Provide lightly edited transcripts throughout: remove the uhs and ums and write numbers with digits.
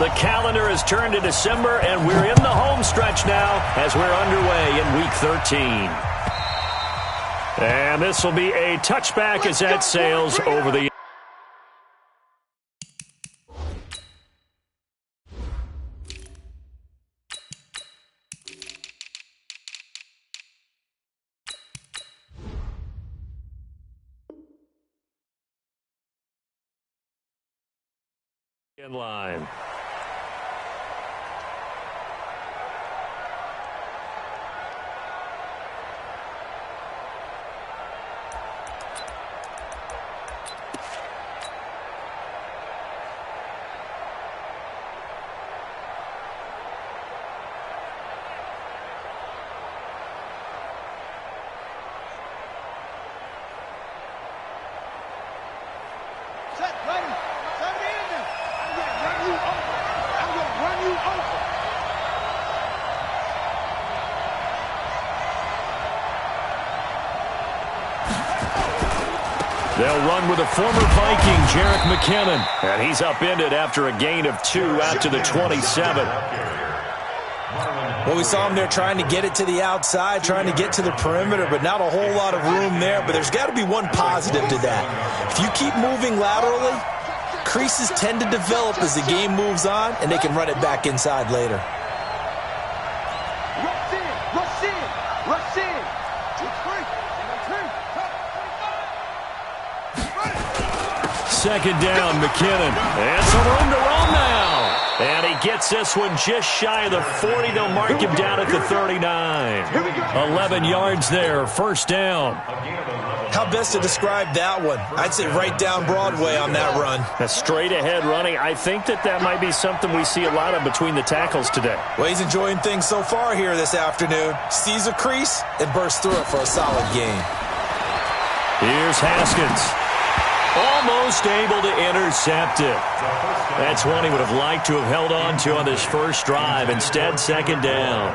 The calendar has turned to December, and we're in the home stretch now as we're underway in Week 13. And this will be a touchback as that sails over the in line. They'll run with a former Viking, Jerick McKinnon. And he's upended after a gain of 2 out to the 27. Well, we saw him there trying to get it to the outside, trying to get to the perimeter, but not a whole lot of room there. But there's got to be one positive to that. If you keep moving laterally, creases tend to develop as the game moves on, and they can run it back inside later. Second down, McKinnon. And some room to run now. And he gets this one just shy of the 40. They'll mark him down at the 39. 11 yards there, first down. How best to describe that one? I'd say right down Broadway on that run. A straight-ahead running. I think that might be something we see a lot of between the tackles today. Well, he's enjoying things so far here this afternoon. Sees a crease and bursts through it for a solid gain. Here's Haskins. Almost able to intercept it. That's one he would have liked to have held on to on this first drive. Instead, second down.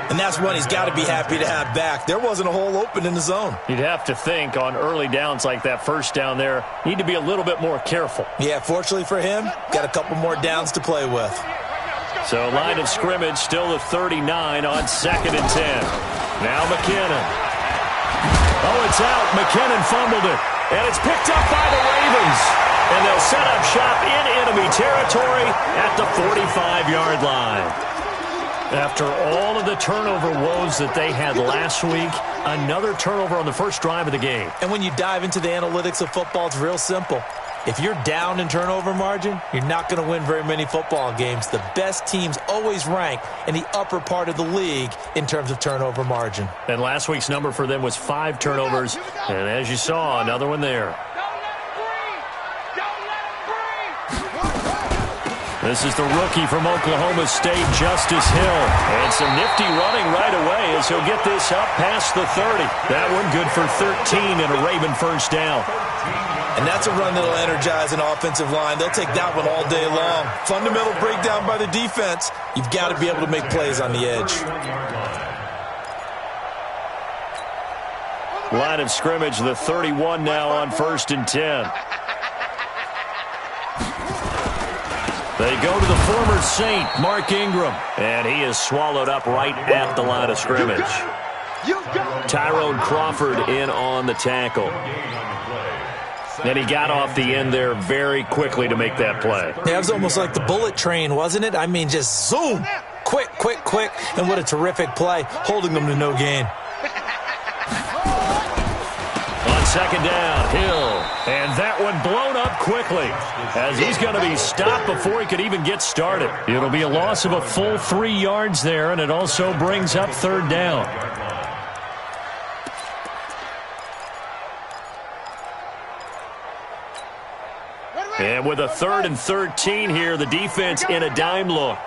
And that's one he's got to be happy to have back. There wasn't a hole open in the zone. You'd have to think on early downs like that first down there, need to be a little bit more careful. Yeah, fortunately for him, got a couple more downs to play with. So line of scrimmage still the 39 on second and 10. Now McKinnon. Oh, it's out. McKinnon fumbled it. And it's picked up by the Ravens. And they'll set up shop in enemy territory at the 45-yard line. After all of the turnover woes that they had last week, another turnover on the first drive of the game. And when you dive into the analytics of football, it's real simple. If you're down in turnover margin, you're not going to win very many football games. The best teams always rank in the upper part of the league in terms of turnover margin. And last week's number for them was 5 turnovers. And as you saw, another one there. This is the rookie from Oklahoma State, Justice Hill. And some nifty running right away as he'll get this up past the 30. That one good for 13 and a Raven first down. And that's a run that'll energize an offensive line. They'll take that one all day long. Fundamental breakdown by the defense. You've got to be able to make plays on the edge. Line of scrimmage, the 31 now on first and 10. They go to the former Saint, Mark Ingram. And he is swallowed up right at the line of scrimmage. Tyrone Crawford in on the tackle. And he got off the end there very quickly to make that play. Yeah, it was almost like the bullet train, wasn't it? I mean, just zoom. Quick, quick, quick. And what a terrific play, holding them to no gain. On second down, Hill. And that one blown up quickly as he's going to be stopped before he could even get started. It'll be a loss of a full 3 yards there, and it also brings up third down. And with a 3rd and 13 here, the defense in a dime look.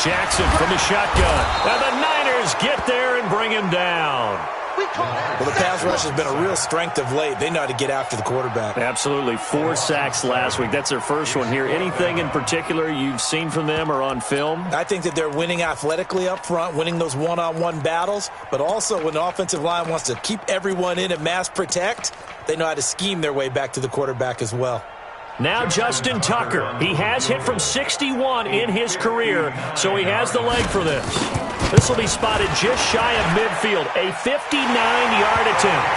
Jackson from the shotgun. And the Niners get there and bring him down. Well, the pass rush has been a real strength of late. They know how to get after the quarterback. Absolutely. 4 sacks last week. That's their first one here. Anything in particular you've seen from them or on film? I think that they're winning athletically up front, winning those one-on-one battles, but also when the offensive line wants to keep everyone in and mass protect, they know how to scheme their way back to the quarterback as well. Now Justin Tucker. He has hit from 61 in his career, so he has the leg for this. This will be spotted just shy of midfield, a 59-yard attempt.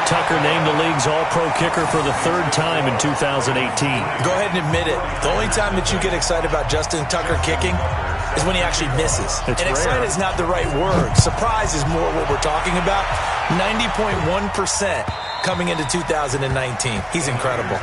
Tucker named the league's all-pro kicker for the 3rd time in 2018. Go ahead and admit it. The only time that you get excited about Justin Tucker kicking is when he actually misses. It's and rare. excited is not the right word. Surprise is more what we're talking about. 90.1% coming into 2019. He's incredible.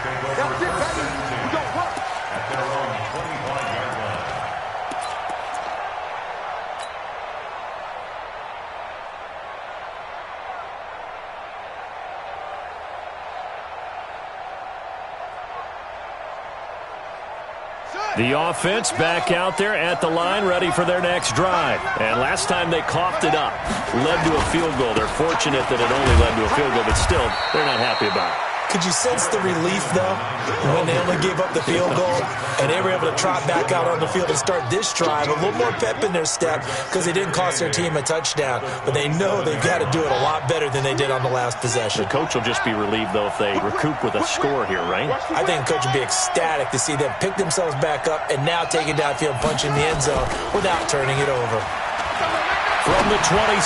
The offense back out there at the line, ready for their next drive. And last time they coughed it up, led to a field goal. They're fortunate that it only led to a field goal, but still, they're not happy about it. Could you sense the relief, though, when they only gave up the field goal and they were able to trot back out on the field and start this drive? A little more pep in their step because they didn't cost their team a touchdown, but they know they've got to do it a lot better than they did on the last possession. The coach will just be relieved, though, if they recoup with a score here, right? I think the coach would be ecstatic to see them pick themselves back up and now take it downfield, punch in the end zone without turning it over. From the 27,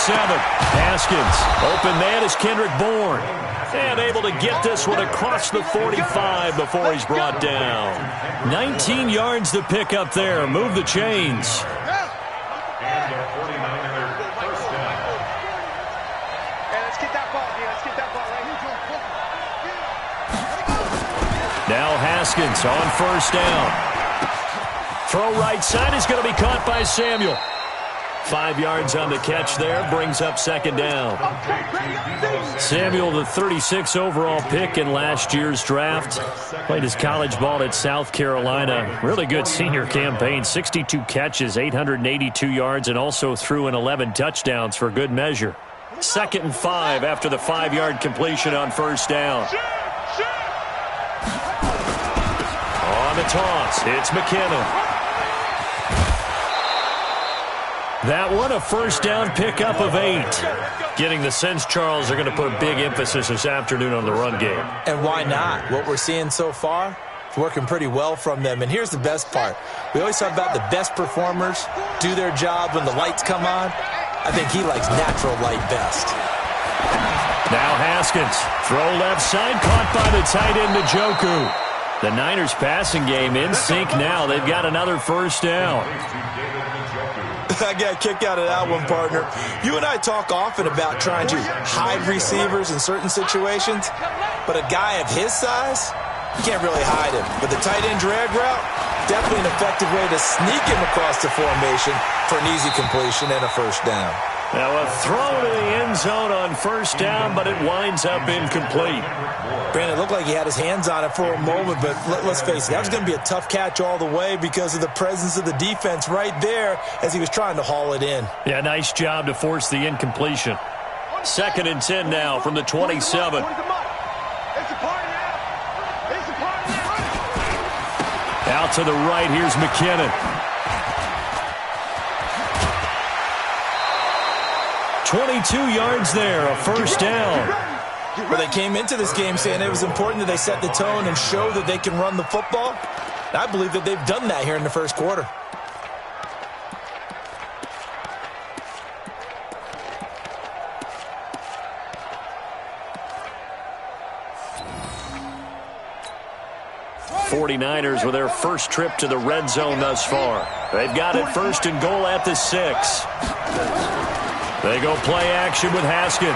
Haskins. Open man is Kendrick Bourne. And able to get this one across the 45 before he's brought down. 19 yards to pick up there. Move the chains. Now Haskins on 1st down. Throw right side is going to be caught by Samuel. 5 yards on the catch there, brings up 2nd down. Samuel, the 36 overall pick in last year's draft, played his college ball at South Carolina. Really good senior campaign, 62 catches, 882 yards, and also threw in 11 touchdowns for good measure. 2nd and 5 after the 5-yard completion on 1st down. On the toss, it's McKinnon. That one, a 1st down pickup of 8. Getting the sense, Charles, they're going to put a big emphasis this afternoon on the run game. And why not? What we're seeing so far, it's working pretty well from them. And here's the best part. We always talk about the best performers do their job when the lights come on. I think he likes natural light best. Now Haskins, throw left side, caught by the tight end Njoku. The Niners passing game in sync now. They've got another 1st down. I got a kick out of that one, partner. You and I talk often about trying to hide receivers in certain situations, but a guy of his size, you can't really hide him. But the tight end drag route, definitely an effective way to sneak him across the formation for an easy completion and a 1st down. Now a throw to the end zone on 1st down, but it winds up incomplete. Brandon, it looked like he had his hands on it for a moment, but let's face it, that was going to be a tough catch all the way because of the presence of the defense right there as he was trying to haul it in. Yeah, nice job to force the incompletion. 2nd and 10 now from the 27. Out to the right, here's McKinnon. 22 yards there, a 1st down. Well, they came into this game saying it was important that they set the tone and show that they can run the football. And I believe that they've done that here in the 1st quarter. '49ers with their first trip to the red zone thus far. They've got it 1st and goal at the 6. They go play action with Haskins.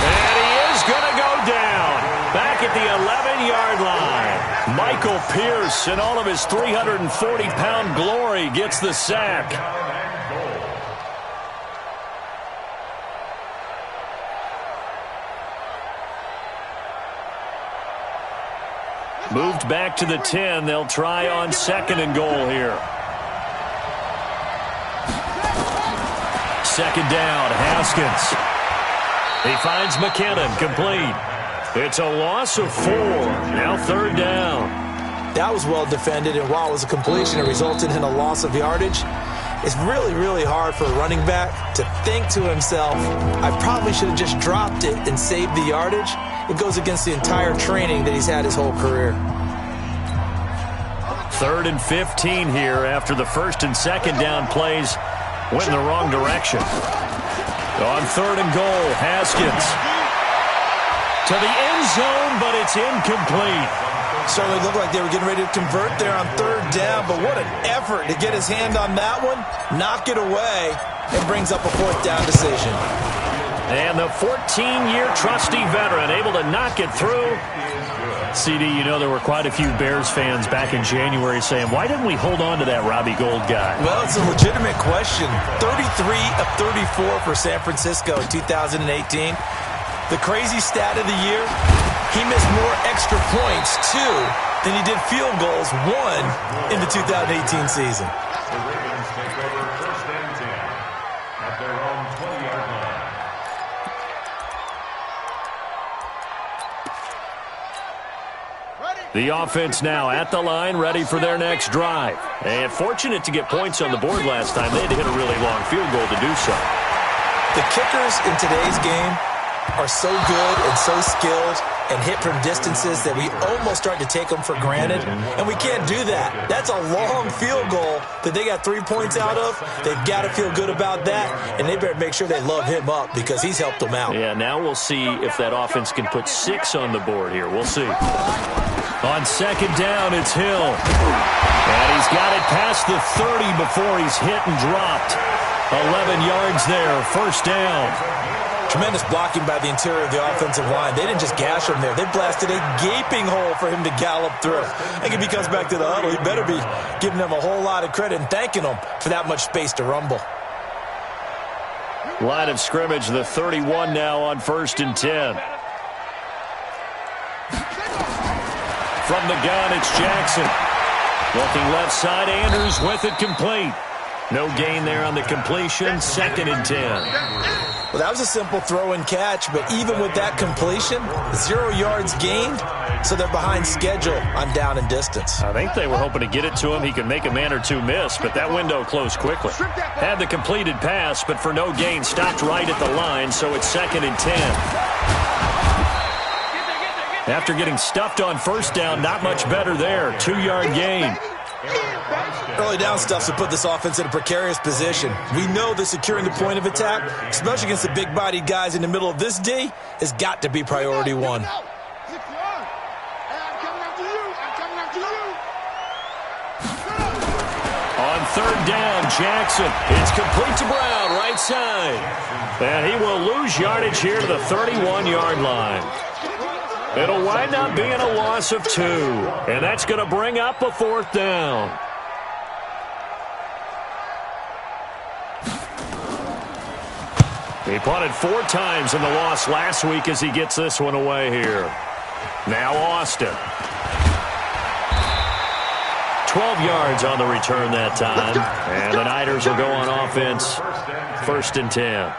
And he is going to go down. Back at the 11-yard line. Michael Pierce, in all of his 340-pound glory, gets the sack. Moved back to the 10. They'll try on 2nd and goal here. 2nd down, Haskins. He finds McKinnon, complete. It's a loss of 4. Now 3rd down. That was well defended, and while it was a completion, it resulted in a loss of yardage. It's really, really hard for a running back to think to himself, I probably should have just dropped it and saved the yardage. It goes against the entire training that he's had his whole career. 3rd and 15 here after the 1st and 2nd down plays went in the wrong direction. On 3rd and goal, Haskins to the end zone, but it's incomplete. Certainly looked like they were getting ready to convert there on 3rd down, but what an effort to get his hand on that one, knock it away, and brings up a 4th down decision. And the 14-year trusty veteran able to knock it through. CD, you know there were quite a few Bears fans back in January saying, why didn't we hold on to that Robbie Gould guy? Well, it's a legitimate question. 33 of 34 for San Francisco in 2018. The crazy stat of the year, he missed more extra points, 2, than he did field goals, 1, in the 2018 season. The offense now at the line, ready for their next drive. And fortunate to get points on the board last time. They had to hit a really long field goal to do so. The kickers in today's game are so good and so skilled and hit from distances that we almost start to take them for granted, and we can't do that. That's a long field goal that they got 3 points out of. They've got to feel good about that, and they better make sure they love him up because he's helped them out. Yeah, now we'll see if that offense can put 6 on the board here. We'll see. On 2nd down, it's Hill. And he's got it past the 30 before he's hit and dropped. 11 yards there, 1st down. Tremendous blocking by the interior of the offensive line. They didn't just gash him there. They blasted a gaping hole for him to gallop through. I think if he comes back to the huddle, he better be giving them a whole lot of credit and thanking them for that much space to rumble. Line of scrimmage, the 31 now on 1st and 10. From the gun, it's Jackson. Looking left side, Andrews with it, complete. No gain there on the completion, 2nd and 10. Well, that was a simple throw and catch, but even with that completion, 0 yards gained, so they're behind schedule on down and distance. I think they were hoping to get it to him. He could make a man or two miss, but that window closed quickly. Had the completed pass, but for no gain, stopped right at the line, so it's 2nd and 10. After getting stuffed on 1st down, not much better there. 2-yard gain. Early down stuff to put this offense in a precarious position. We know that securing the point of attack, especially against the big-bodied guys in the middle of this D, has got to be priority 1. On 3rd down, Jackson. It's complete to Brown, right side. And he will lose yardage here to the 31-yard line. It'll wind up being a loss of 2, and that's going to bring up a 4th down. He punted 4 times in the loss last week as he gets this one away here. Now Austin. 12 yards on the return that time, and the Niners will go on offense, 1st and 10.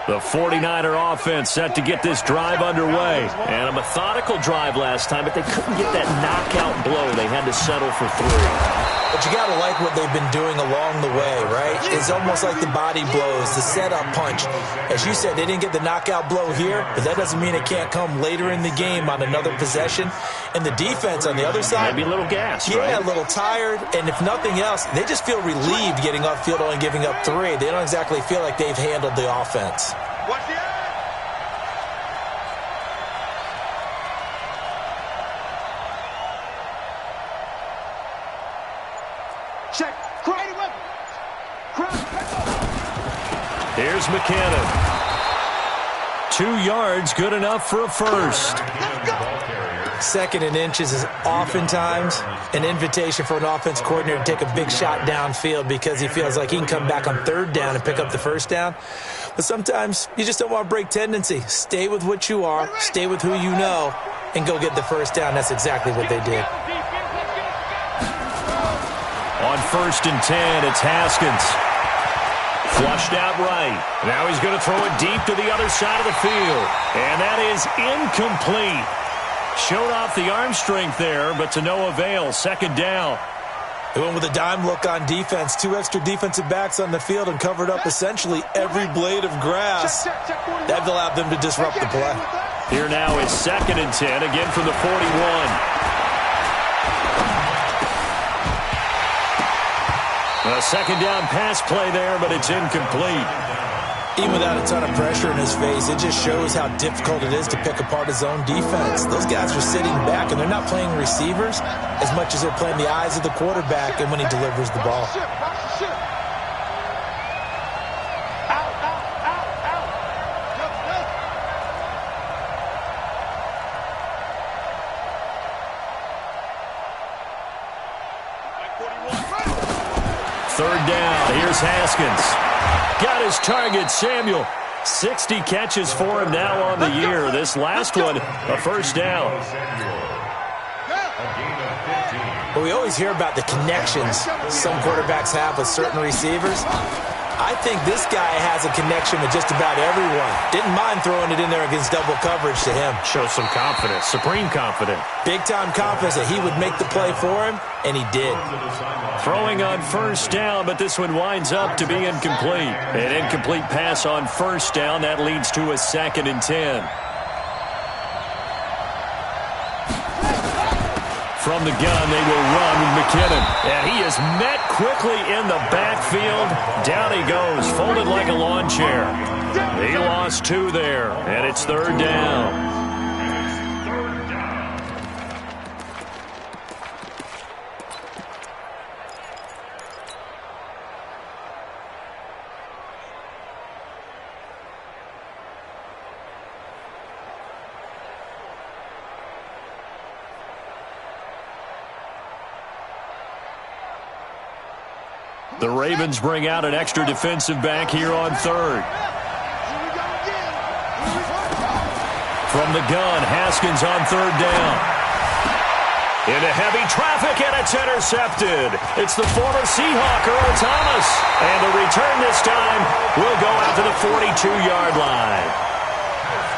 The 49er offense set to get this drive underway. And a methodical drive last time, but they couldn't get that knockout blow. They had to settle for 3. But you got to like what they've been doing along the way, right? It's almost like the body blows, the setup punch. As you said, they didn't get the knockout blow here, but that doesn't mean it can't come later in the game on another possession. And the defense on the other side, maybe a little gassed, yeah, right? A little tired. And if nothing else, they just feel relieved getting upfield only giving up 3. They don't exactly feel like they've handled the offense. Watch the eye. Check. Here's McKinnon. 2 yards, good enough for a first. 2nd and inches is oftentimes an invitation for an offense coordinator to take a big shot downfield because he feels like he can come back on 3rd down and pick up the 1st down. But sometimes you just don't want to break tendency. Stay with what you are, stay with who you know, and go get the 1st down. That's exactly what they did. On 1st and 10, it's Haskins. Flushed out right. Now he's going to throw it deep to the other side of the field. And that is incomplete. Showed off the arm strength there, but to no avail. 2nd down. They went with a dime look on defense. 2 extra defensive backs on the field and covered up essentially every blade of grass. That allowed them to disrupt the play. Here now is 2nd and 10, again from the 41. A 2nd down pass play there, but it's incomplete. Even without a ton of pressure in his face, it just shows how difficult it is to pick apart his own defense. Those guys are sitting back, and they're not playing receivers as much as they're playing the eyes of the quarterback and when he delivers the ball. Third down. Here's Haskins. Got his target, Samuel. 60 catches for him now on the year. This last one, a 1st down. But we always hear about the connections some quarterbacks have with certain receivers. I think this guy has a connection with just about everyone. Didn't mind throwing it in there against double coverage to him. Shows some confidence, supreme confidence. Big-time confidence that he would make the play for him, and he did. Throwing on 1st down, but this one winds up to be incomplete. An incomplete pass on 1st down. That leads to a 2nd and 10. From the gun, they will run with McKinnon. And he is met quickly in the backfield. Down he goes, folded like a lawn chair. He lost 2 there, and it's 3rd down. The Ravens bring out an extra defensive back here on 3rd. From the gun, Haskins on 3rd down. Into heavy traffic, and it's intercepted. It's the former Seahawk, Earl Thomas. And the return this time will go out to the 42-yard line.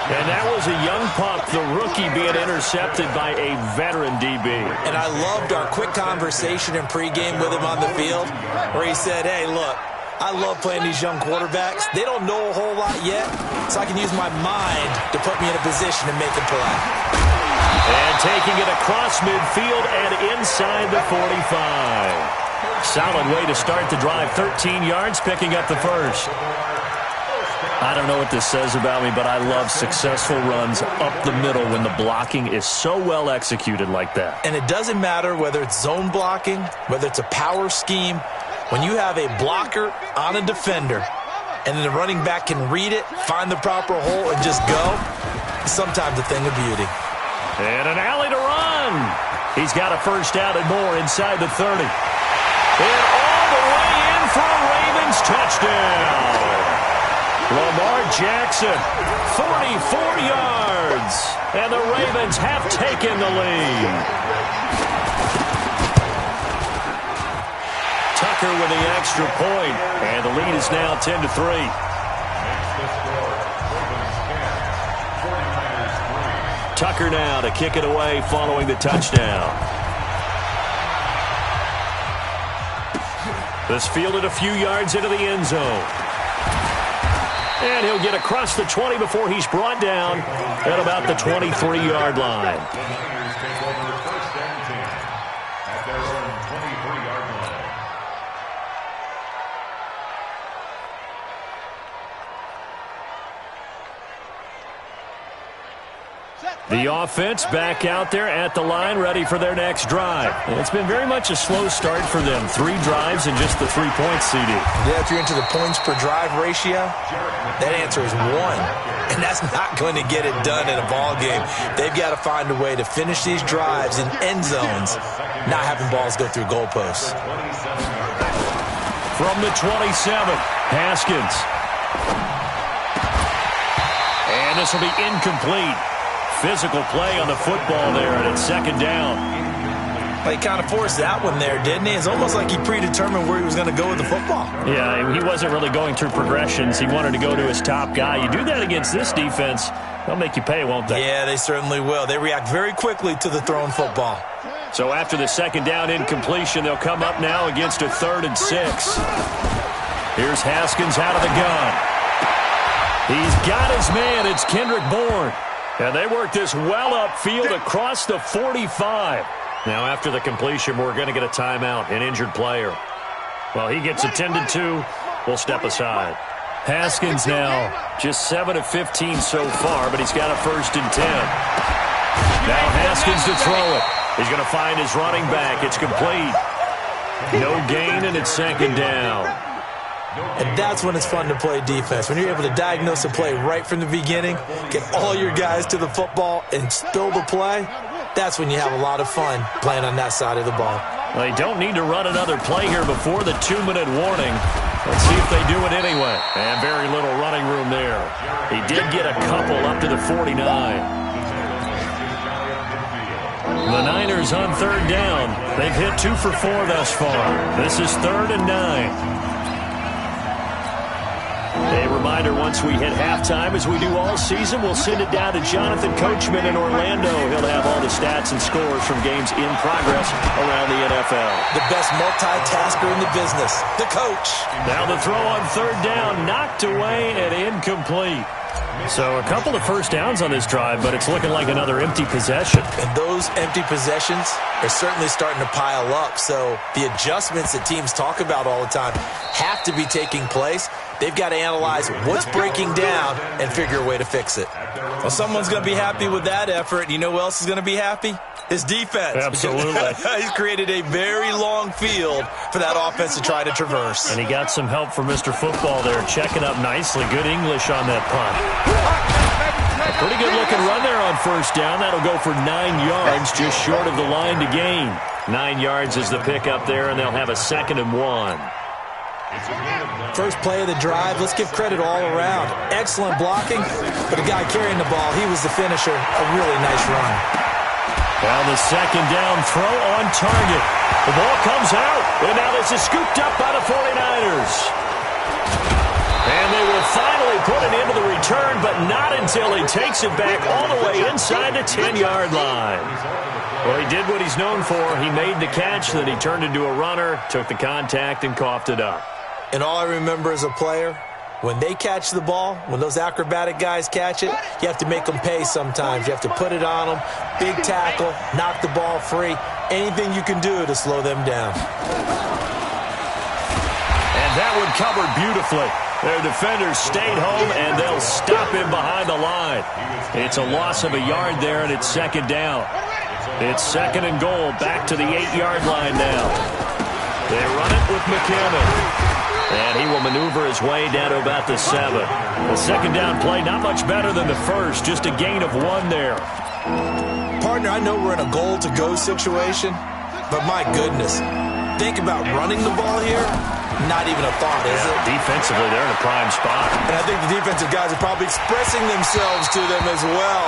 And that was a young pup, the rookie, being intercepted by a veteran DB. And I loved our quick conversation in pregame with him on the field where he said, hey, look, I love playing these young quarterbacks. They don't know a whole lot yet, so I can use my mind to put me in a position to make a play. And taking it across midfield and inside the 45. Solid way to start the drive. 13 yards, picking up the 1st. I don't know what this says about me, but I love successful runs up the middle when the blocking is so well executed like that. And it doesn't matter whether it's zone blocking, whether it's a power scheme. When you have a blocker on a defender and then the running back can read it, find the proper hole, and just go, sometimes a thing of beauty. And an alley to run. He's got a 1st down and more inside the 30. And all the way in for a Ravens touchdown. Lamar Jackson, 44 yards, and the Ravens have taken the lead. Tucker with the extra point, and the lead is now 10-3. Tucker now to kick it away following the touchdown. This fielded a few yards into the end zone. And he'll get across the 20 before he's brought down at about the 23-yard line. The offense back out there at the line, ready for their next drive. And it's been very much a slow start for them. 3 drives and just the 3 points, CD. Yeah, if you're into the points per drive ratio, that answer is 1. And that's not going to get it done in a ball game. They've got to find a way to finish these drives in end zones, not having balls go through goalposts. From the 27, Haskins. And this will be incomplete. Physical play on the football there, and it's 2nd down. He kind of forced that one there, didn't he? It's almost like he predetermined where he was going to go with the football. Yeah, he wasn't really going through progressions. He wanted to go to his top guy. You do that against this defense, they'll make you pay, won't they? Yeah, they certainly will. They react very quickly to the thrown football. So after the second down incompletion, they'll come up now against a 3rd and 6. Here's Haskins out of the gun. He's got his man. It's Kendrick Bourne. And they work this well upfield across the 45. Now after the completion, we're going to get a timeout, an injured player. Well, he gets attended to. We'll step aside. Haskins now just 7 of 15 so far, but he's got a 1st and 10. Now Haskins to throw it. He's going to find his running back. It's complete. No gain, and it's 2nd down. And that's when it's fun to play defense. When you're able to diagnose a play right from the beginning, get all your guys to the football, and spill the play, that's when you have a lot of fun playing on that side of the ball. Well, they don't need to run another play here before the 2-minute warning. Let's see if they do it anyway. And very little running room there. He did get a couple up to the 49. The Niners on 3rd down. They've hit 2 for 4 thus far. This is 3rd and 9. A reminder, once we hit halftime, as we do all season, we'll send it down to Jonathan Coachman in Orlando. He'll have all the stats and scores from games in progress around the NFL. The best multitasker in the business, the coach. Now the throw on 3rd down, knocked away and incomplete. So a couple of first downs on this drive, but it's looking like another empty possession. And those empty possessions are certainly starting to pile up. So the adjustments that teams talk about all the time have to be taking place. They've got to analyze what's breaking down and figure a way to fix it. Well, someone's going to be happy with that effort. You know who else is going to be happy? His defense. Absolutely. He's created a very long field for that offense to try to traverse. And he got some help from Mr. Football there, checking up nicely. Good English on that punt. A pretty good-looking run there on 1st down. That'll go for 9 yards, just short of the line to gain. 9 yards is the pickup there, and they'll have a 2nd and 1. First play of the drive, let's give credit all around. Excellent blocking, but the guy carrying the ball, he was the finisher. A really nice run. Well, the 2nd down throw on target. The ball comes out, and now this is scooped up by the 49ers. And they will finally put an end to the return, but not until he takes it back all the way inside the 10-yard line. Well, he did what he's known for. He made the catch, then he turned into a runner, took the contact, and coughed it up. And all I remember as a player, when they catch the ball, when those acrobatic guys catch it, you have to make them pay sometimes. You have to put it on them, big tackle, knock the ball free, anything you can do to slow them down. And that one covered beautifully. Their defenders stayed home, and they'll stop him behind the line. It's a loss of a yard there, and it's 2nd down. It's 2nd and goal, back to the 8-yard line now. They run it with McKinnon. And he will maneuver his way down to about the 7. The 2nd down play, not much better than the first, just a gain of 1 there. Partner, I know we're in a goal-to-go situation, but my goodness, think about running the ball here. Not even a thought, is it? Defensively, they're in a prime spot. And I think the defensive guys are probably expressing themselves to them as well.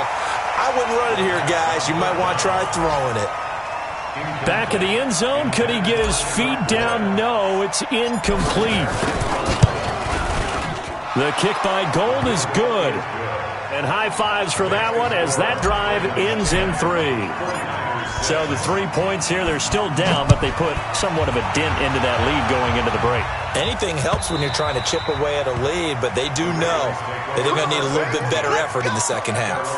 I wouldn't run it here, guys. You might want to try throwing it. Back in the end zone, could he get his feet down? No, it's incomplete. The kick by Gold is good. And high fives for that one as that drive ends in 3. So the 3 points here, they're still down, but they put somewhat of a dent into that lead going into the break. Anything helps when you're trying to chip away at a lead, but they do know that they're going to need a little bit better effort in the second half.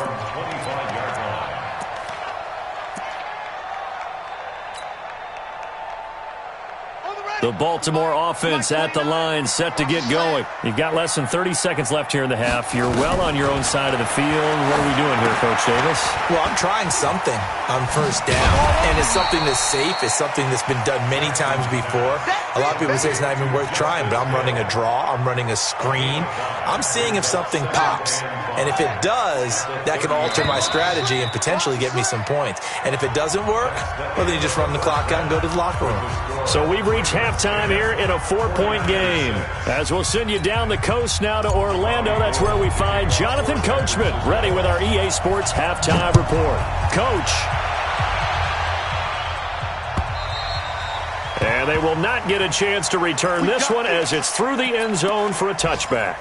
The Baltimore offense at the line, set to get going. You've got less than 30 seconds left here in the half. You're well on your own side of the field. What are we doing here, Coach Davis? Well, I'm trying something on 1st down, and it's something that's safe. It's something that's been done many times before. A lot of people say it's not even worth trying, but I'm running a draw. I'm running a screen. I'm seeing if something pops. And if it does, that can alter my strategy and potentially get me some points. And if it doesn't work, well, then you just run the clock out and go to the locker room. So we've reached halftime here in a 4-point game. As we'll send you down the coast now to Orlando, that's where we find Jonathan Coachman, ready with our EA Sports halftime report. Coach. And they will not get a chance to return this one as it's through the end zone for a touchback.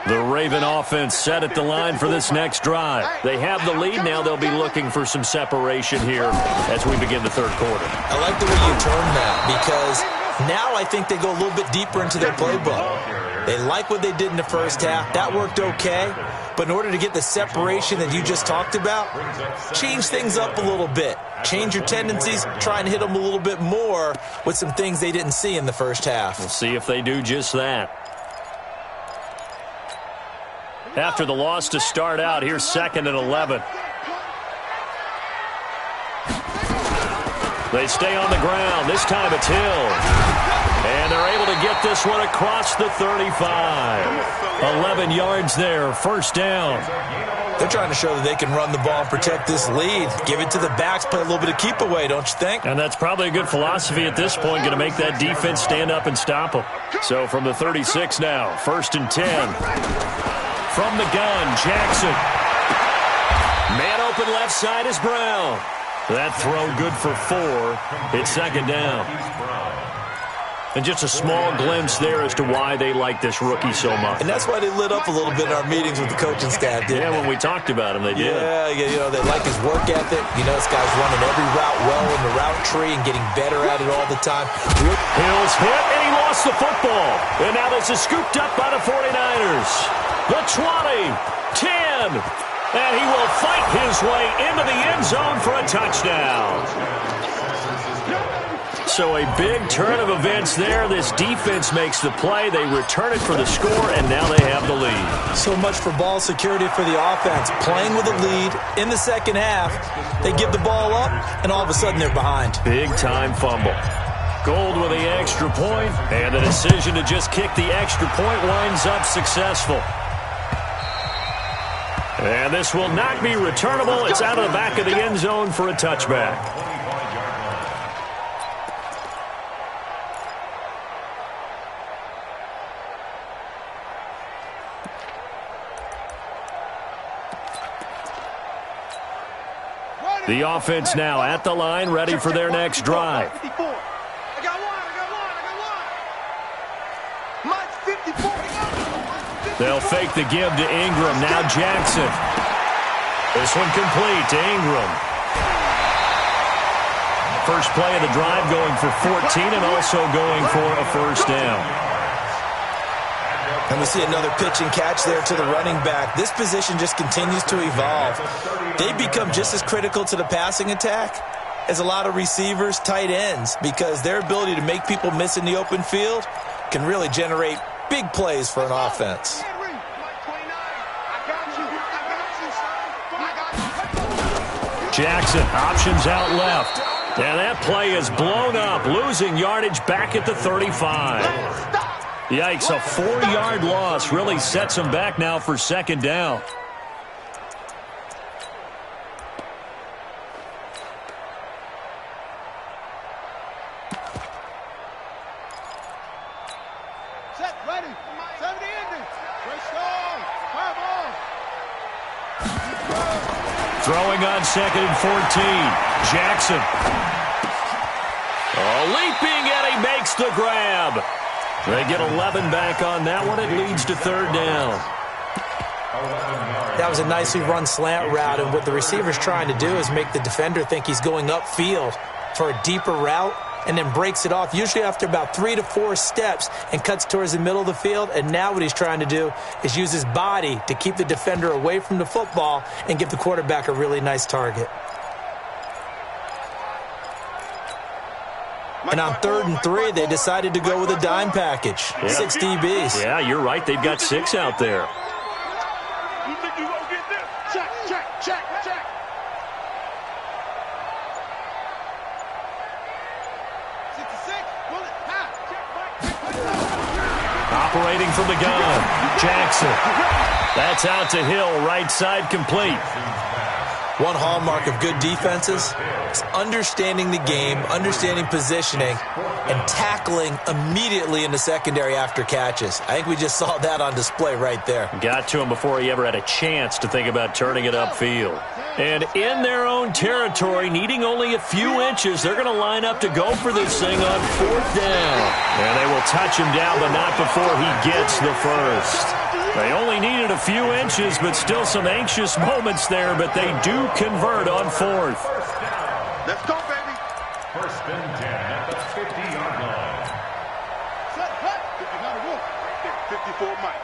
The Raven offense set at the line for this next drive. They have the lead. Now they'll be looking for some separation here as we begin the third quarter. I like the way you turned that because now I think they go a little bit deeper into their playbook. They like what they did in the first half. That worked okay. But in order to get the separation that you just talked about, change things up a little bit. Change your tendencies. Try and hit them a little bit more with some things they didn't see in the first half. We'll see if they do just that. After the loss to start out, here's 2nd and 11. They stay on the ground. This time it's Hill. And they're able to get this one across the 35. 11 yards there, first down. They're trying to show that they can run the ball and protect this lead. Give it to the backs, play a little bit of keep away, don't you think? And that's probably a good philosophy at this point, going to make that defense stand up and stop them. So from the 36 now, 1st and 10. From the gun, Jackson. Man open left side is Brown. That throw good for 4. It's 2nd down. And just a small glimpse there as to why they like this rookie so much. And that's why they lit up a little bit in our meetings with the coaching staff, didn't they? When we talked about him, they did. Yeah, you know, they like his work ethic. You know, this guy's running every route well in the route tree and getting better at it all the time. Hill's hit, and he lost the football. And now this is scooped up by the 49ers. The 20, 10, and he will fight his way into the end zone for a touchdown. So a big turn of events there. This defense makes the play. They return it for the score, and now they have the lead. So much for ball security for the offense. Playing with a lead in the second half, they give the ball up, and all of a sudden they're behind. Big-time fumble. Gold with the extra point, and the decision to just kick the extra point winds up successful. And this will not be returnable. It's out of the back of the end zone for a touchback. The offense now at the line, ready for their next drive. They'll fake the give to Ingram. Now Jackson. This one complete to Ingram. First play of the drive going for 14 and also going for a first down. And we see another pitch and catch there to the running back. This position just continues to evolve. They become just as critical to the passing attack as a lot of receivers, tight ends, because their ability to make people miss in the open field can really generate big plays for an offense. Jackson, options out left. And that play is blown up, losing yardage back at the 35. Yikes, a 4-yard loss really sets them back now for 2nd down. Set, ready, 70 ending. Fire ball. Throwing on 2nd and 14. Jackson. Oh, leaping, and he makes the grab. They get 11 back on that one. It leads to 3rd down. That was a nicely run slant route, and what the receiver's trying to do is make the defender think he's going upfield for a deeper route and then breaks it off, usually after about 3 to 4 steps, and cuts towards the middle of the field. And now what he's trying to do is use his body to keep the defender away from the football and give the quarterback a really nice target. And on 3rd and 3, they decided to go with a dime package. Yeah. 6 DBs. Yeah, you're right. They've got 6 out there. You think you gonna get this? Check, check, check, check. Operating from the gun, Jackson. That's out to Hill, right side complete. One hallmark of good defenses is understanding the game, understanding positioning, and tackling immediately in the secondary after catches. I think we just saw that on display right there. Got to him before he ever had a chance to think about turning it upfield. And in their own territory, needing only a few inches, they're going to line up to go for this thing on 4th down. And they will touch him down, but not before he gets the first. They only needed a few inches, but still some anxious moments there, but they do convert on 4th. Let's go, baby. First and 10 at the 50-yard line. Set, cut. 54 Mike.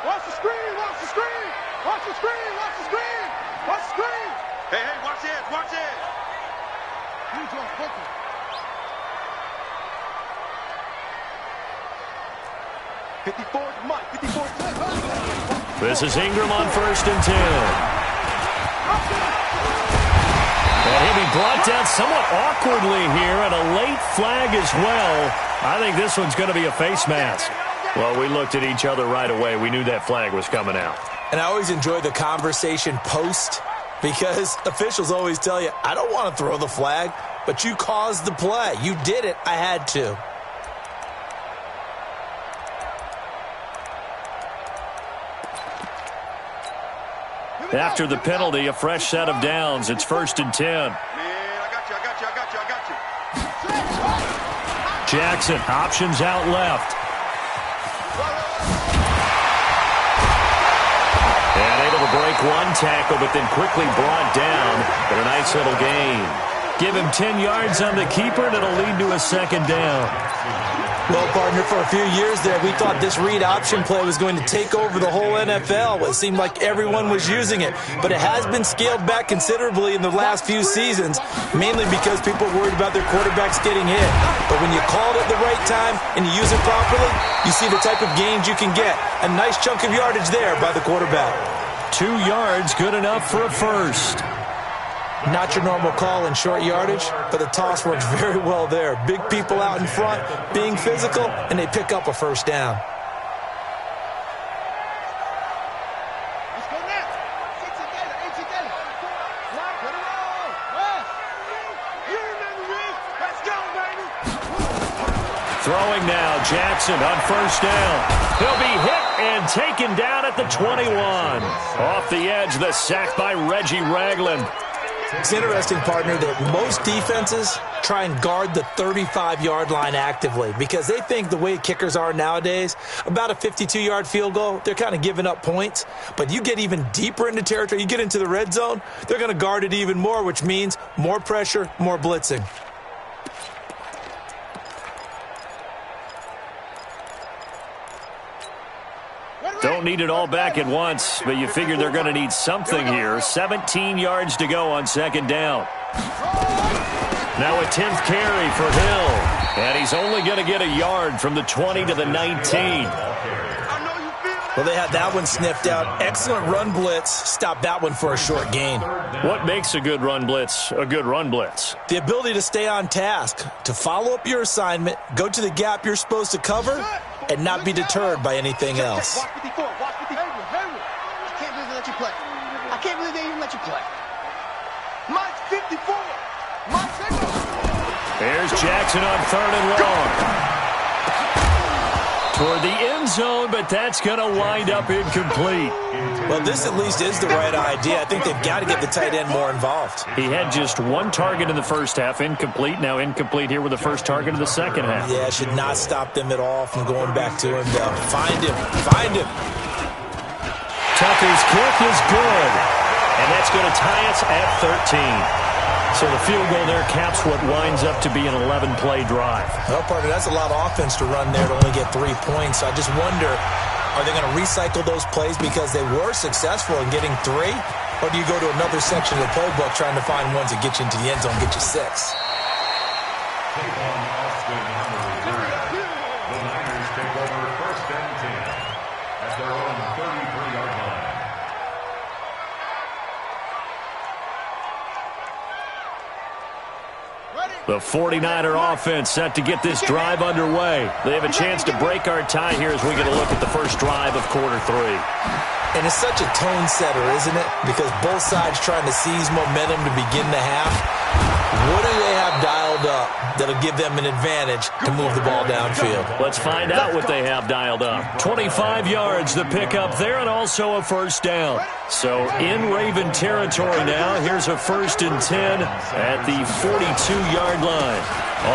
Watch the screen, watch the screen. Watch the screen, watch the screen. Watch the screen. Hey, watch it, watch it. 54 Mike, 54 This is Ingram on 1st and 10. And he'll be brought down somewhat awkwardly here, and a late flag as well. I think this one's going to be a face mask. Well, we looked at each other right away. We knew that flag was coming out. And I always enjoy the conversation post, because officials always tell you, I don't want to throw the flag, but you caused the play. You did it. I had to. After the penalty, a fresh set of downs. It's 1st and 10. Man, I got you. Jackson, options out left. And able to break one tackle, but then quickly brought down. But a nice little gain. Give him 10 yards on the keeper, and it'll lead to a 2nd down. Well, partner, for a few years there, we thought this read option play was going to take over the whole NFL. It seemed like everyone was using it, but it has been scaled back considerably in the last few seasons, mainly because people are worried about their quarterbacks getting hit. But when you call it at the right time and you use it properly, you see the type of gains you can get. A nice chunk of yardage there by the quarterback. 2 yards, good enough for a first. Not your normal call in short yardage, but the toss works very well there. Big people out in front, being physical, and they pick up a first down. Let's go next. 18 Taylor. Put it on. West. You remember me. Let's go, baby. Throwing now, Jackson on 1st down. He'll be hit and taken down at the 21. Off the edge, the sack by Reggie Ragland. It's interesting, partner, that most defenses try and guard the 35-yard line actively because they think the way kickers are nowadays, about a 52-yard field goal, they're kind of giving up points. But you get even deeper into territory, you get into the red zone, they're going to guard it even more, which means more pressure, more blitzing. Don't need it all back at once, but you figure they're going to need something here. 17 yards to go on 2nd down. Now a 10th carry for Hill. And he's only going to get a yard from the 20 to the 19. Well, they had that one sniffed out. Excellent run blitz. Stopped that one for a short gain. What makes a good run blitz a good run blitz? The ability to stay on task, to follow up your assignment, go to the gap you're supposed to cover, and not be deterred by anything else. Watch 54. Watch 54. I can't believe they let you play. I can't believe they even let you play. Mike's 54. Mike's 54. There's Jackson on 3rd and long. Toward the end zone, but that's going to wind up incomplete. Well, this at least is the right idea. I think they've got to get the tight end more involved. He had just one target in the first half, incomplete. Now incomplete here with the first target of the second half. Yeah, should not stop them at all from going back to him, though. Find him. Find him. Tucker's kick is good. And that's going to tie us at 13. So the field goal there caps what winds up to be an 11-play drive. Well, partner, that's a lot of offense to run there to only get 3 points. So I just wonder, are they going to recycle those plays because they were successful in getting 3? Or do you go to another section of the playbook trying to find ones that get you into the end zone and get you 6? The Niners take over 1st and 10 at their own 33-yard line. Ready? The 49er offense set to get this drive underway. They have a chance to break our tie here as we get a look at the first drive of quarter 3. And it's such a tone setter, isn't it? Because both sides trying to seize momentum to begin the half. What do they have dialed up that'll give them an advantage to move the ball downfield? Let's find out what they have dialed up. 25 yards the pickup there, and also a first down. So in Raven territory now, here's a 1st and 10 at the 42-yard line.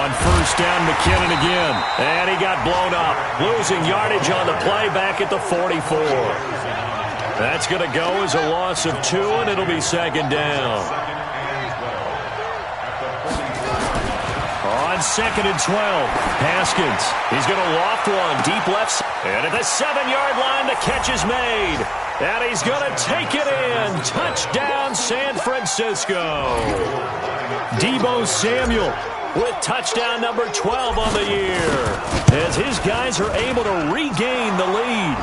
On first down, McKinnon again. And he got blown up. Losing yardage on the play back at the 44. That's going to go as a loss of 2, and it'll be 2nd down. On 2nd and 12, Haskins. He's going to loft one deep left. And at the 7-yard line, the catch is made. And he's going to take it in. Touchdown, San Francisco. Deebo Samuel with touchdown number 12 on the year, as his guys are able to regain the lead.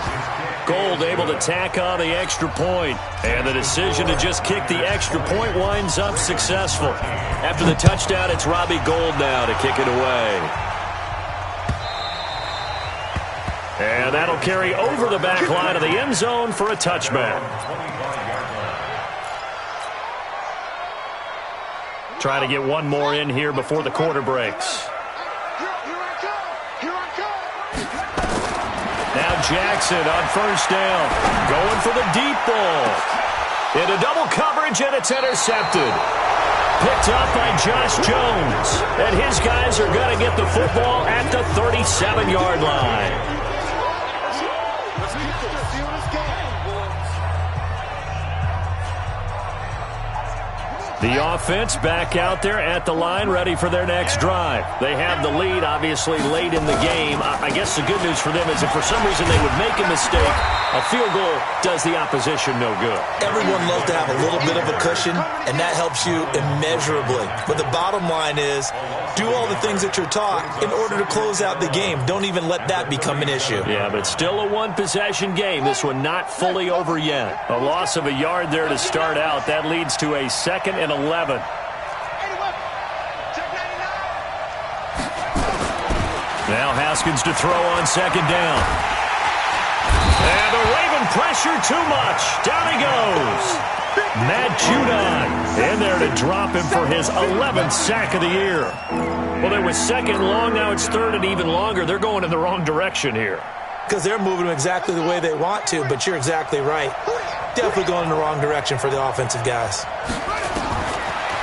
Gold able to tack on the extra point, and the decision to just kick the extra point winds up successful. After the touchdown, it's Robbie Gould now to kick it away. And that'll carry over the back line of the end zone for a touchback. Try to get one more in here before the quarter breaks. Now Jackson on first down, going for the deep ball. Into double coverage, and it's intercepted. Picked up by Josh Jones. And his guys are going to get the football at the 37-yard line. The offense back out there at the line, ready for their next drive. They have the lead, obviously, late in the game. I guess the good news for them is if for some reason they would make a mistake, a field goal does the opposition no good. Everyone loves to have a little bit of a cushion, and that helps you immeasurably. But the bottom line is, do all the things that you're taught in order to close out the game. Don't even let that become an issue. Yeah, but still a one-possession game. This one not fully over yet. A loss of a yard there to start out. That leads to a 2nd and 11. Now Haskins to throw on 2nd down. And the Raven pressure too much. Down he goes. Matt Judon in there to drop him for his 11th sack of the year. Well, it was 2nd long. Now it's 3rd and even longer. They're going in the wrong direction here. Because they're moving them exactly the way they want to, but you're exactly right. Definitely going in the wrong direction for the offensive guys.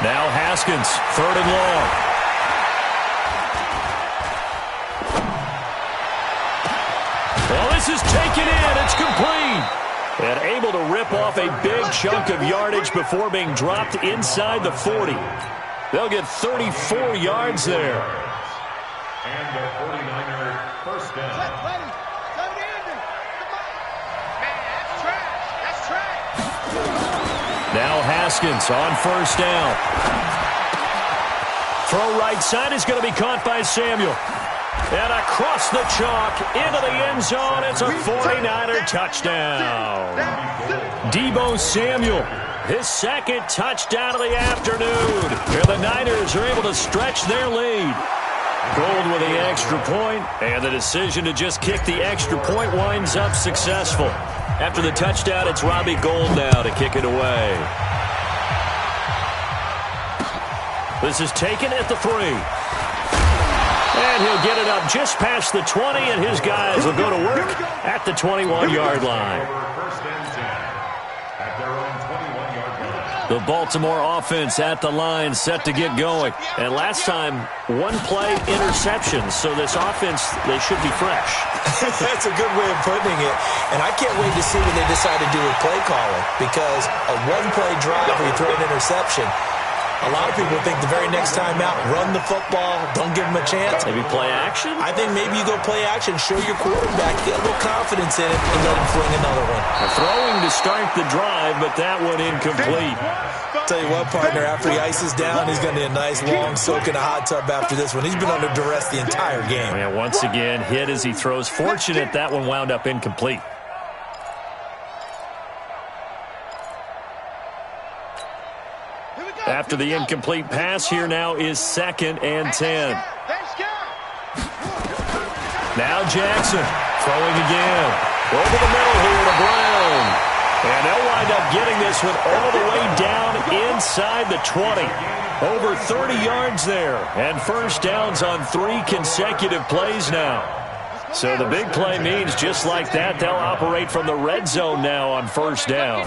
Now Haskins, 3rd and long. Well, this is taken in. It's complete. And able to rip off a big chunk of yardage before being dropped inside the 40. They'll get 34 yards there. And the 49er first down. Now Haskins on first down. Throw right side is going to be caught by Samuel. And across the chalk into the end zone. It's a 49er touchdown. Deebo Samuel, his 2nd touchdown of the afternoon. And the Niners are able to stretch their lead. Gould with the extra point, and the decision to just kick the extra point winds up successful. After the touchdown, it's Robbie Gould now to kick it away. This is taken at the 3. And he'll get it up just past the 20, and his guys will go to work at the 21-yard line. The Baltimore offense at the line, set to get going. And last time, one play interception, so this offense, they should be fresh. That's a good way of putting it. And I can't wait to see what they decide to do with play calling, because a one-play drive where you throw an interception, a lot of people think the very next time out, run the football, don't give them a chance. Maybe play action? I think maybe you go play action, show your quarterback, get a little confidence in it, and let him fling another one. Throwing to start the drive, but that one incomplete. Tell you what, partner, after he ices down, he's going to need a nice long soak in a hot tub after this one. He's been under duress the entire game. Yeah, once again, hit as he throws. Fortunate that one wound up incomplete. Here we go. After the incomplete pass, here now is 2nd and 10. Now Jackson throwing again. Over the middle here to Brown. And they'll wind up getting this one all the way down inside the 20. Over 30 yards there. And first downs on 3 consecutive plays now. So the big play means just like that, they'll operate from the red zone now on first down.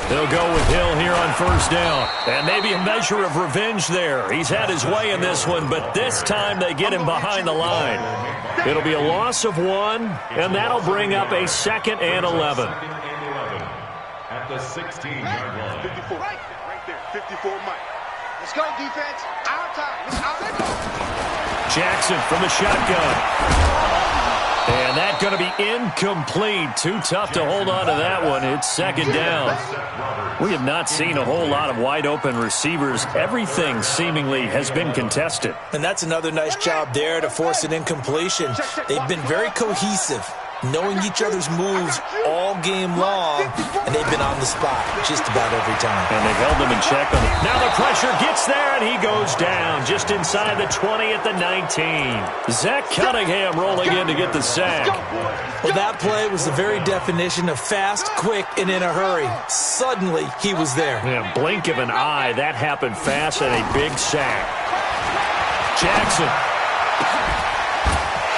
They'll go with Hill here on first down. And maybe a measure of revenge there. He's had his way in this one, but this time they get him behind the line. It'll be a loss of 1, and that'll bring up a 2nd and 11. At the 16-yard line. 54. Right there. 54, Mike. Let's go, defense. Our time. Jackson from the shotgun. And that's going to be incomplete. Too tough to hold on to that one. It's 2nd down. We have not seen a whole lot of wide-open receivers. Everything seemingly has been contested. And that's another nice job there to force an incompletion. They've been very cohesive, knowing each other's moves all game long, and they've been on the spot just about every time. And they've held them in check on it. Now the pressure gets there, and he goes down just inside the 20 at the 19. Zach Cunningham rolling in to get the sack. Well, that play was the very definition of fast, quick, and in a hurry. Suddenly, he was there. Yeah, blink of an eye, that happened fast, and a big sack. Jackson.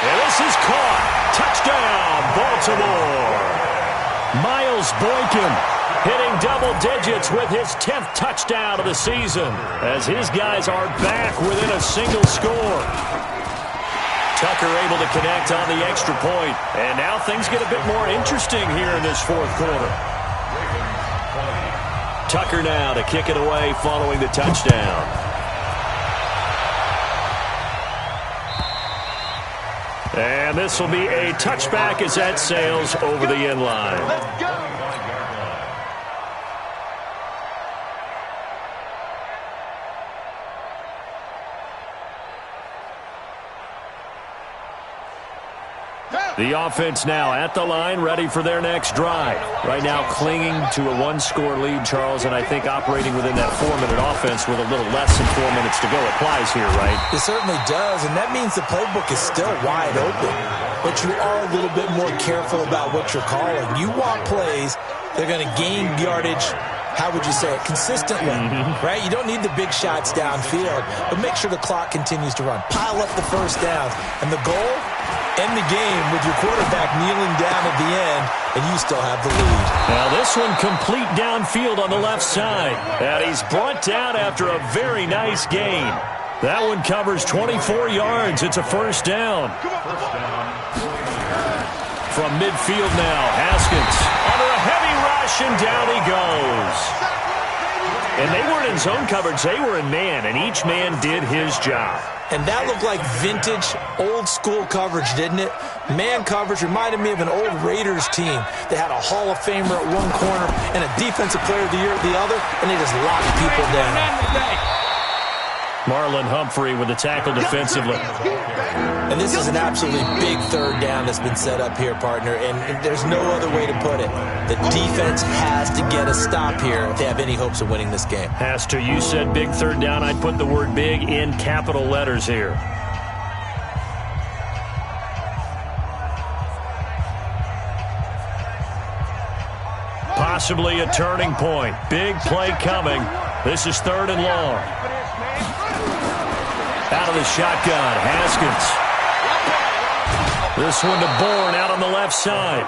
And this is caught. Touchdown, Baltimore. Miles Boykin hitting double digits with his 10th touchdown of the season as his guys are back within a single score. Tucker able to connect on the extra point. And now things get a bit more interesting here in this 4th quarter. Tucker now to kick it away following the touchdown. And this will be a touchback as that sails over the end line. Let's go. The offense now at the line, ready for their next drive. Right now clinging to a 1-score lead, Charles, and I think operating within that 4-minute offense with a little less than 4 minutes to go applies here, right? It certainly does, and that means the playbook is still wide open. But you are a little bit more careful about what you're calling. You want plays that are going to gain yardage, how would you say it, consistently, right? You don't need the big shots downfield, but make sure the clock continues to run. Pile up the first downs, and the goal, end the game with your quarterback kneeling down at the end, and you still have the lead. Now this one complete downfield on the left side. And he's brought down after a very nice gain. That one covers 24 yards. It's a first down. From midfield now, Haskins under a heavy rush, and down he goes. And they weren't in zone coverage. They were in man, and each man did his job. And that looked like vintage, old-school coverage, didn't it? Man coverage reminded me of an old Raiders team. They had a Hall of Famer at one corner and a Defensive Player of the Year at the other, and they just locked people down. Marlon Humphrey with the tackle defensively. And this is an absolutely big 3rd down that's been set up here, partner, and there's no other way to put it. The defense has to get a stop here if they have any hopes of winning this game. Has to. You said big 3rd down. I'd put the word big in capital letters here. Possibly a turning point. Big play coming. This is 3rd and long. Out of the shotgun, Haskins. This one to Bourne out on the left side.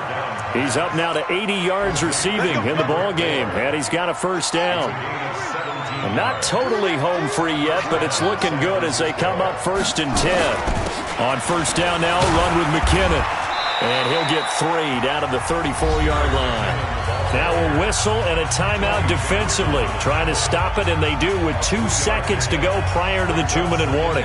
He's up now to 80 yards receiving in the ball game, and he's got a first down. And not totally home free yet, but it's looking good as they come up 1st and 10. On first down now, run with McKinnon. And he'll get 3 down to the 34-yard line. Now a whistle and a timeout defensively. Trying to stop it, and they do with 2 seconds to go prior to the 2-minute warning.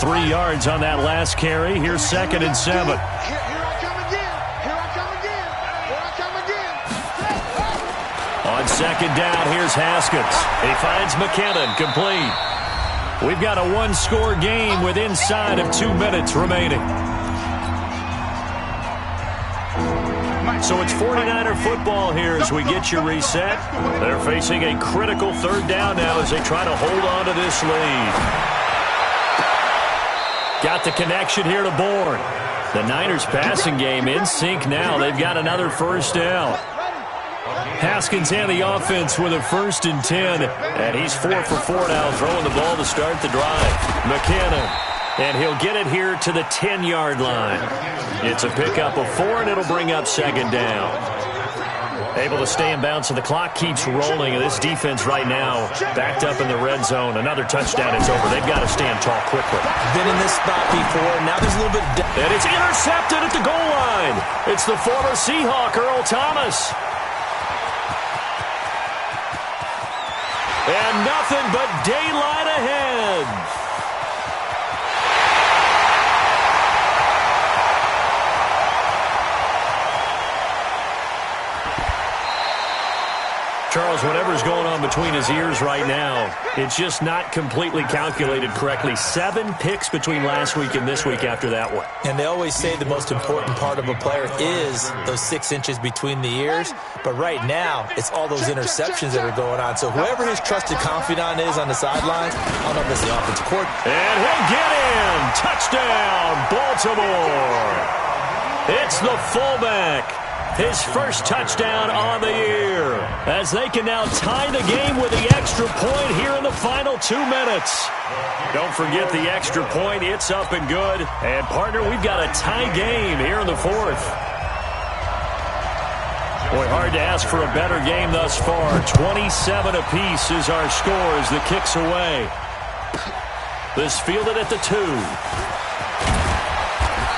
3 yards on that last carry. Here's 2nd and 7. Here I come again. Here I come again. Here I come again. On 2nd down, here's Haskins. He finds McKinnon, complete. We've got a 1-score game with inside of 2 minutes remaining. So it's 49er football here as we get you reset. They're facing a critical third down now as they try to hold on to this lead. Got the connection here to Bourne. The Niners passing game in sync now. They've got another first down. Haskins and the offense with a 1st and 10. And he's 4 for 4 now, throwing the ball to start the drive. McKinnon. And he'll get it here to the 10-yard line. It's a pickup of 4, and it'll bring up 2nd down. Able to stay in bounds, so the clock keeps rolling. And this defense right now backed up in the red zone. Another touchdown, it's over. They've got to stand tall quickly. Been in this spot before. Now there's a little bit of... And it's intercepted at the goal line. It's the former Seahawk, Earl Thomas. And nothing but daylight ahead. Charles, whatever's going on between his ears right now, it's just not completely calculated correctly. 7 picks between last week and this week after that one. And they always say the most important part of a player is those 6 inches between the ears. But right now, it's all those interceptions that are going on. So whoever his trusted confidant is on the sidelines, I don't know if it's the offensive court. And he'll get in. Touchdown, Baltimore. It's the fullback. His first touchdown on the year, as they can now tie the game with the extra point here in the final 2 minutes. Don't forget the extra point. It's up and good. And, partner, we've got a tie game here in the 4th. Boy, hard to ask for a better game thus far. 27 apiece is our score as the kick's away. This fielded at the 2.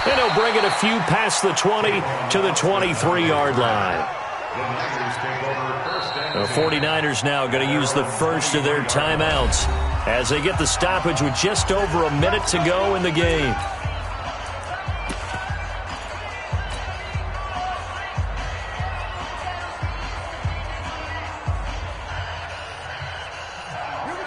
And he'll bring it a few past the 20 to the 23-yard line. The 49ers now going to use the first of their timeouts as they get the stoppage with just over a minute to go in the game.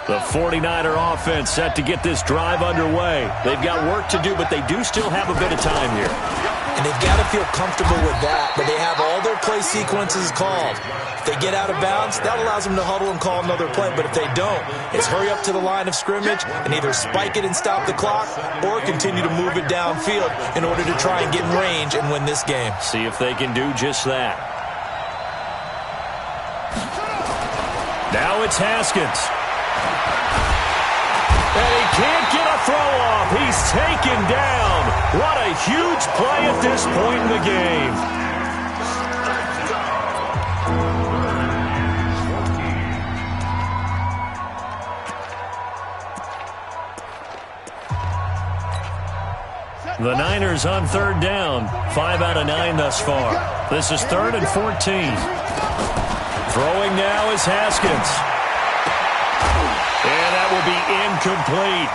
The 49er offense set to get this drive underway. They've got work to do, but they do still have a bit of time here. And they've got to feel comfortable with that, but they have all their play sequences called. If they get out of bounds, that allows them to huddle and call another play. But if they don't, it's hurry up to the line of scrimmage and either spike it and stop the clock or continue to move it downfield in order to try and get in range and win this game. See if they can do just that. Now it's Haskins. And he can't get a throw off. He's taken down. What a huge play at this point in the game. The Niners on 3rd down. 5 out of 9 thus far. This is 3rd and 14. Throwing now is Haskins. And that will be incomplete.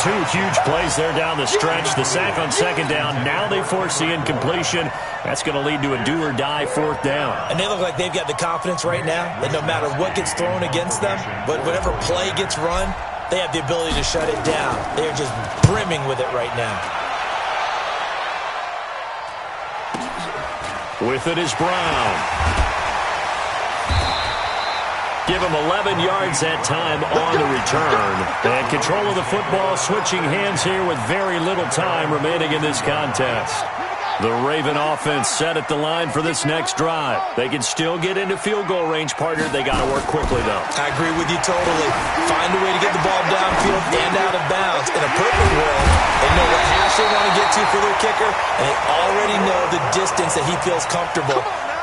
2 huge plays there down the stretch. The sack on 2nd down. Now they force the incompletion. That's going to lead to a do-or-die 4th down. And they look like they've got the confidence right now that no matter what gets thrown against them, but whatever play gets run, they have the ability to shut it down. They're just brimming with it right now. With it is Brown. Give him 11 yards that time on the return. And control of the football, switching hands here with very little time remaining in this contest. The Raven offense set at the line for this next drive. They can still get into field goal range, partner. They got to work quickly, though. I agree with you totally. Find a way to get the ball downfield and out of bounds. In a perfect world, they know what hash they want to get to for their kicker, and they already know the distance that he feels comfortable.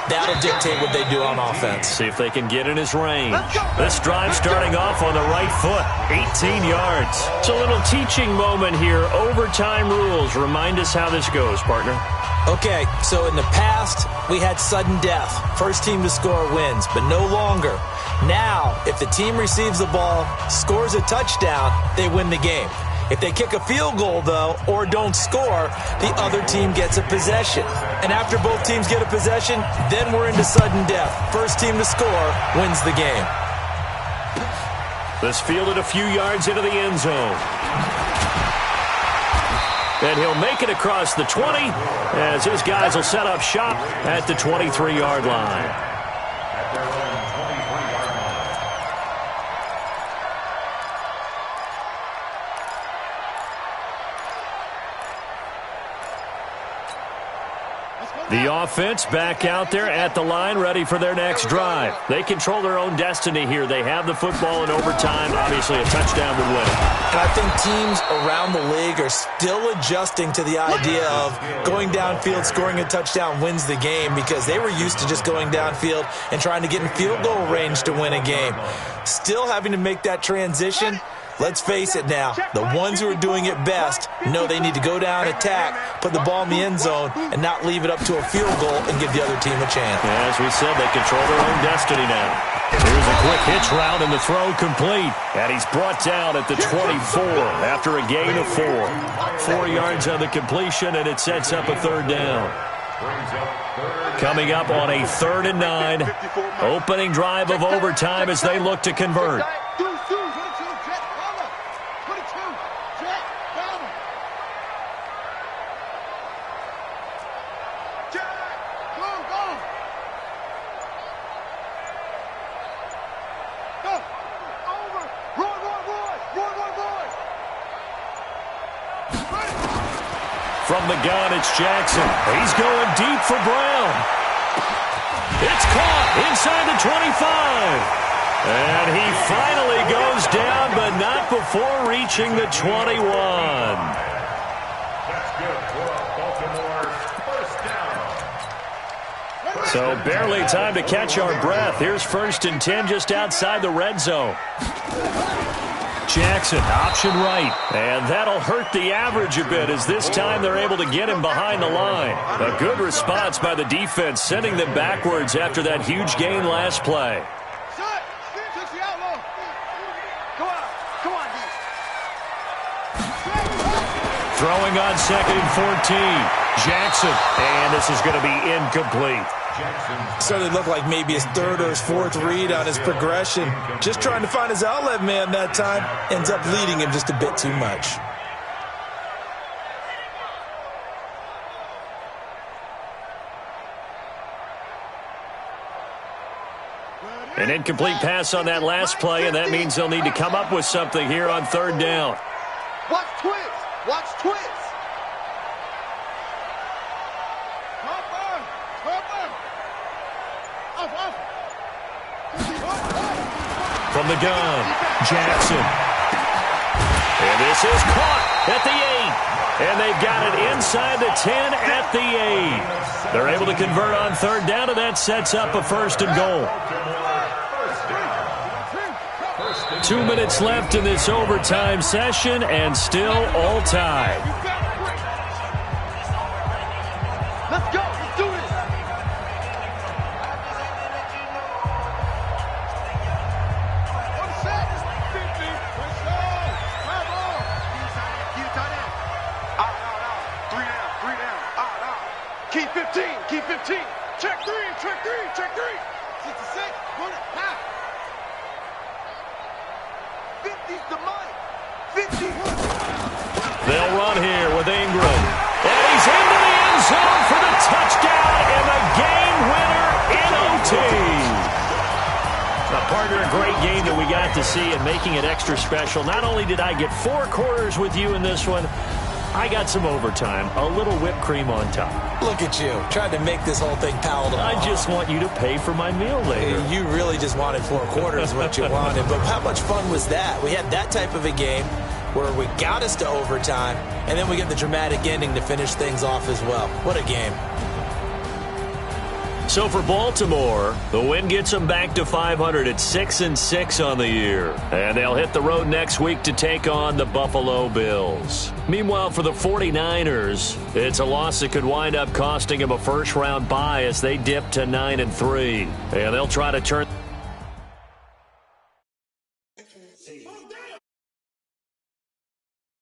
That'll dictate what they do on offense. See if they can get in his range. This drive starting off on the right foot. 18 yards. It's a little teaching moment here. Overtime rules. Remind us how this goes, partner. Okay, so in the past, we had sudden death. First team to score wins, but no longer. Now, if the team receives the ball, scores a touchdown, they win the game. If they kick a field goal, though, or don't score, the other team gets a possession. And after both teams get a possession, then we're into sudden death. First team to score wins the game. This fielded a few yards into the end zone. and he'll make it across the 20 as his guys will set up shop at the 23-yard line. At their own 23-yard line. The offense back out there at the line, ready for their next drive. They control their own destiny here. They have the football in overtime. Obviously, a touchdown would win it. And I think teams around the league are still adjusting to the idea of going downfield, scoring a touchdown wins the game, because they were used to just going downfield and trying to get in field goal range to win a game. Still having to make that transition. Let's face it now, the ones who are doing it best know they need to go down, attack, put the ball in the end zone, and not leave it up to a field goal and give the other team a chance. As we said, they control their own destiny now. Here's a quick hitch route and the throw complete. And he's brought down at the 24 after a gain of 4. 4 yards on the completion, and it sets up a third down. Coming up on a 3rd and 9. Opening drive of overtime as they look to convert. From the gun, it's Jackson. He's going deep for Brown. It's caught inside the 25. And he finally goes down, but not before reaching the 21. That's good for Baltimore. First down. So barely time to catch our breath. Here's 1st and 10 just outside the red zone. Jackson, option right. And that'll hurt the average a bit as this time they're able to get him behind the line. A good response by the defense, sending them backwards after that huge gain last play. Throwing on 2nd and 14. Jackson, and this is going to be incomplete. Started to look like maybe his 3rd or his 4th read on his progression. Just trying to find his outlet man that time. Ends up leading him just a bit too much. An incomplete pass on that last play, and that means they'll need to come up with something here on 3rd down. Watch twist. Watch twist. From the gun, Jackson. And this is caught at the 8. And they've got it inside the 10 at the 8. They're able to convert on 3rd down, and that sets up a 1st and goal. 2 minutes left in this overtime session, and still all tied. Let's go. Let's do this. Keep 15. Keep 15. Check 3. Check 3. Check 3. 66. Run it. Half. 50's the money. 50. They'll run here with Ingram. And he's into the end zone for the touchdown and the game winner in OT. A partner, a great game that we got to see and making it extra special. Not only did I get 4 quarters with you in this one, I got some overtime, a little whipped cream on top. Look at you, trying to make this whole thing palatable. I just want you to pay for my meal later. You really just wanted 4 quarters, what you wanted. But how much fun was that? We had that type of a game where we got us to overtime, and then we get the dramatic ending to finish things off as well. What a game. So for Baltimore, the win gets them back to 500 at 6-6 on the year. And they'll hit the road next week to take on the Buffalo Bills. Meanwhile, for the 49ers, it's a loss that could wind up costing them a first-round bye as they dip to 9-3. And they'll try to turn